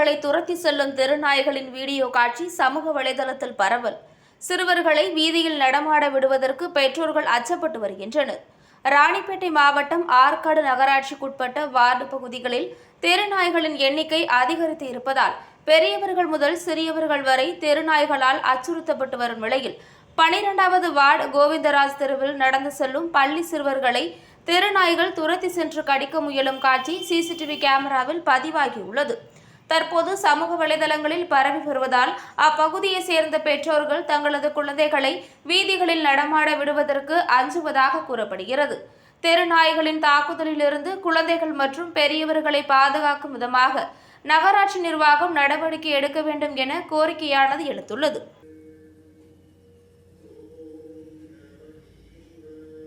குழந்தைகளை துரத்தி செல்லும் தெருநாய்களின் வீடியோ காட்சி சமூக வலைதளத்தில் பரவல். சிறுவர்களை வீதியில் நடமாட விடுவதற்கு பெற்றோர்கள் அச்சப்பட்டு வருகின்றனர். ராணிப்பேட்டை மாவட்டம் ஆற்காடு நகராட்சிக்குட்பட்ட வார்டு பகுதிகளில் தெருநாய்களின் எண்ணிக்கை அதிகரித்து இருப்பதால் பெரியவர்கள் முதல் சிறியவர்கள் வரை தெருநாய்களால் அச்சுறுத்தப்பட்டு வரும் நிலையில் 12வது வார்டு கோவிந்தராஜ் தெருவில் நடந்து செல்லும் பள்ளி சிறுவர்களை தெருநாய்கள் துரத்தி சென்று கடிக்க முயலும் காட்சி சிசிடிவி கேமராவில் பதிவாகியுள்ளது. தற்போது சமூக வலைதளங்களில் பரவி வருவதால் அப்பகுதியை சேர்ந்த பெற்றோர்கள் தங்களது குழந்தைகளை வீதிகளில் நடமாட விடுவதற்கு அஞ்சுவதாக கூறப்படுகிறது. தெருநாய்களின் தாக்குதலிலிருந்து குழந்தைகள் மற்றும் பெரியவர்களை பாதுகாக்கும் விதமாக நகராட்சி நிர்வாகம் நடவடிக்கை எடுக்க வேண்டும் என கோரிக்கையானது எழுந்துள்ளது.